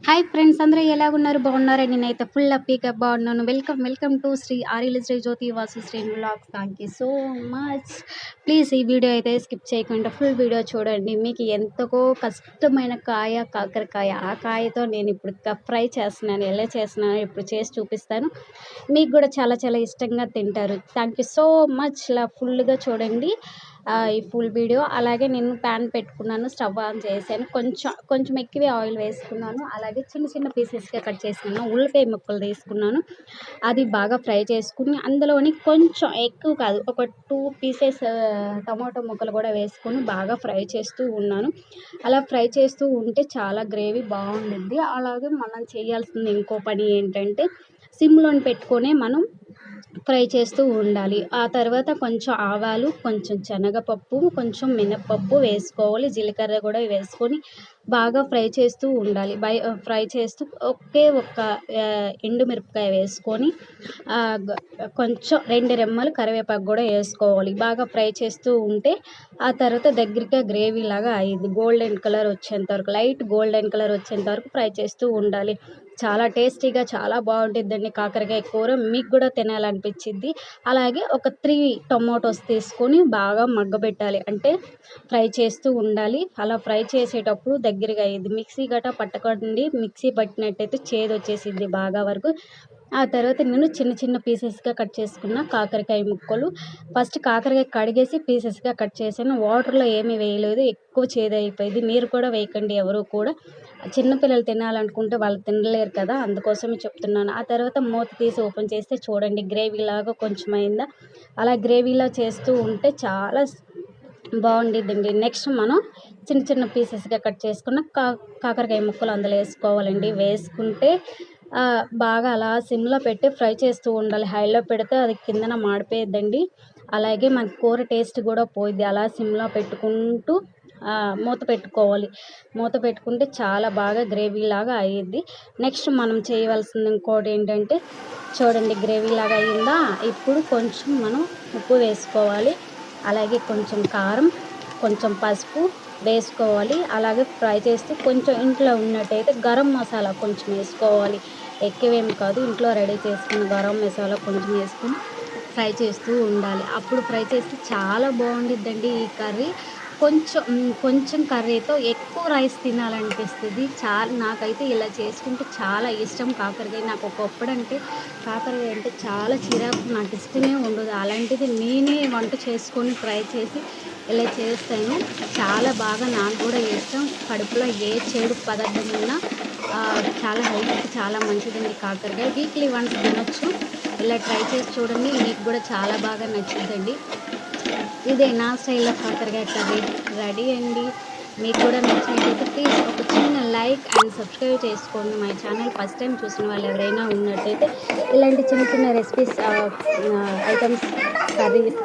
Hi friends, అందరూ ఎలాగున్నారు? బాగున్నారా? నేనైతే ఫుల్ హ్యాపీగా బాగున్నాను. Welcome to Sri RL Sri Jyothi Vasu Sri vlogs. Thank you so much. Please ఈ వీడియో అయితే స్కిప్ చేయకుండా ఫుల్ వీడియో చూడండి. మీకు ఎంతకో కష్టమైన కాకరకాయ, ఆ కాయతో నేను ఇప్పుడు ఫ్రై చేస్తున్నాను. ఎలా చేస్తున్నాను ఇప్పుడు చేసి చూపిస్తాను. మీకు కూడా చాలా చాలా ఇష్టంగా తింటారు. Thank you so much. ఇలా ఫుల్గా చూడండి ఈ ఫుల్ వీడియో. అలాగే నేను ప్యాన్ పెట్టుకున్నాను, స్టవ్ ఆన్ చేశాను, కొంచెం ఎక్కువే ఆయిల్ వేసుకున్నాను. అలాగే చిన్న చిన్న పీసెస్గా కట్ చేసుకున్నాను. ఉల్లిపాయ ముక్కలు తీసుకున్నాను, అది బాగా ఫ్రై చేసుకుని అందులోని కొంచెం ఎక్కువ కాదు, ఒక 2 పీసెస్ టమాటో ముక్కలు కూడా వేసుకొని బాగా ఫ్రై చేస్తూ ఉన్నాను. అలా ఫ్రై చేస్తూ ఉంటే చాలా గ్రేవీ బాగుంటుంది. అలాగే మనం చేయాల్సింది ఇంకో పని ఏంటంటే సిమ్లోని పెట్టుకొని మనం ఫ్రై చేస్తూ ఉండాలి. ఆ తర్వాత కొంచెం ఆవాలు, కొంచెం శనగపప్పు, కొంచెం మినప్పప్పు వేసుకోవాలి. జీలకర్ర కూడా వేసుకొని బాగా ఫ్రై చేస్తూ ఉండాలి. ఫ్రై చేస్తూ ఒక్క ఎండుమిరపకాయ వేసుకొని కొంచెం 2 రెమ్మలు కరివేపాకు కూడా వేసుకోవాలి. బాగా ఫ్రై చేస్తూ ఉంటే ఆ తర్వాత దగ్గరగా గ్రేవీ లాగా అయ్యింది. గోల్డెన్ కలర్ వచ్చేంత వరకు, లైట్ గోల్డెన్ కలర్ వచ్చేంత వరకు ఫ్రై చేస్తూ ఉండాలి. చాలా టేస్టీగా చాలా బాగుంటుందండి కాకరకాయ కూర. మీకు కూడా తినాలనిపించింది. అలాగే ఒక 3 టొమాటోస్ తీసుకొని బాగా మగ్గబెట్టాలి, అంటే ఫ్రై చేస్తూ ఉండాలి. అలా ఫ్రై చేసేటప్పుడు దగ్గరగా అయ్యింది. మిక్సీ గట్రా పట్టకండి, మిక్సీ పట్టినట్టయితే చేదు వచ్చేసింది బాగా వరకు. ఆ తర్వాత నేను చిన్న చిన్న పీసెస్గా కట్ చేసుకున్న కాకరకాయ ముక్కలు, ఫస్ట్ కాకరకాయ కడిగేసి పీసెస్గా కట్ చేశాను. వాటర్లో ఏమీ వేయలేదు, ఎక్కువ చేదైపోయింది. మీరు కూడా వేయకండి ఎవరు కూడా. చిన్నపిల్లలు తినాలనుకుంటే వాళ్ళు తినలేరు కదా, అందుకోసమే చెప్తున్నాను. ఆ తర్వాత మూత తీసి ఓపెన్ చేస్తే చూడండి గ్రేవీలాగా కొంచెం అయిందా. అలా గ్రేవీలా చేస్తూ ఉంటే చాలా బాగుండిద్దండి. నెక్స్ట్ మనం చిన్న చిన్న పీసెస్గా కట్ చేసుకున్న కాకరకాయ ముక్కలు అందులో వేసుకోవాలండి. వేసుకుంటే బాగా అలా సిమ్లో పెట్టి ఫ్రై చేస్తూ ఉండాలి. హైలో పెడితే అది కిందన మాడిపోయిద్దండి. అలాగే మన కూర టేస్ట్ కూడా పోయిద్ది. అలా సిమ్లో పెట్టుకుంటూ మూత పెట్టుకోవాలి. మూత పెట్టుకుంటే చాలా బాగా గ్రేవీ లాగా అయ్యిద్ది. నెక్స్ట్ మనం చేయవలసింది ఇంకోటి ఏంటంటే చూడండి గ్రేవీ లాగా అయ్యిందా. ఇప్పుడు కొంచెం మనం ఉప్పు వేసుకోవాలి. అలాగే కొంచెం కారం, కొంచెం పసుపు వేసుకోవాలి. అలాగే ఫ్రై చేస్తూ కొంచెం ఇంట్లో ఉన్నట్టయితే గరం మసాలా కొంచెం వేసుకోవాలి. ఎక్కువేమి కాదు, ఇంట్లో రెడీ చేసుకున్న గరం మసాలా కొంచెం వేసుకొని ఫ్రై చేస్తూ ఉండాలి. అప్పుడు ఫ్రై చేస్తే చాలా బాగుండిద్దండి ఈ కర్రీ. కొంచెం కర్రీతో ఎక్కువ రైస్ తినాలనిపిస్తుంది. నాకైతే ఇలా చేసుకుంటే చాలా ఇష్టం కాకరకాయ. నాకు ఒకప్పుడంటే కాకరకాయ అంటే చాలా చిరాకు, నాకు ఇష్టమే ఉండదు. అలాంటిది నేనే వంట చేసుకొని ట్రై చేసి ఇలా చేస్తాను. చాలా బాగా నాకు కూడా ఇష్టం. కడుపులో ఏ చెడు పదార్థం ఉన్నా చాలా హెల్త్కి చాలా మంచిదండి కాకరకాయ. వీక్లీ వన్స్ తినొచ్చు. ఇలా ట్రై చేసి చూడండి, మీకు కూడా చాలా బాగా నచ్చుద్దండి. ఇదే నా స్టైల్లో కాకరకాయ కర్రీ రెడీ అండి. మీకు కూడా నచ్చినట్లయితే ప్లీజ్ ఒక చిన్న లైక్ అండ్ సబ్స్క్రైబ్ చేసుకోండి. మై ఛానల్ ఫస్ట్ టైం చూసిన వాళ్ళు ఎవరైనా ఉన్నట్టయితే ఇలాంటి చిన్న చిన్న recipes, items, curries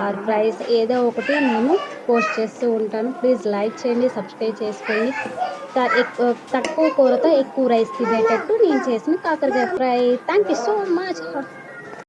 or fries ఏదో ఒకటి నేను పోస్ట్ చేస్తూ ఉంటాను. ప్లీజ్ లైక్ చేయండి, సబ్స్క్రైబ్ చేసుకోండి. తక్కువ కూరతో ఎక్కువ రైస్ తినేటట్టు నేను చేసిన కాకరకాయ fry. Thank you so much.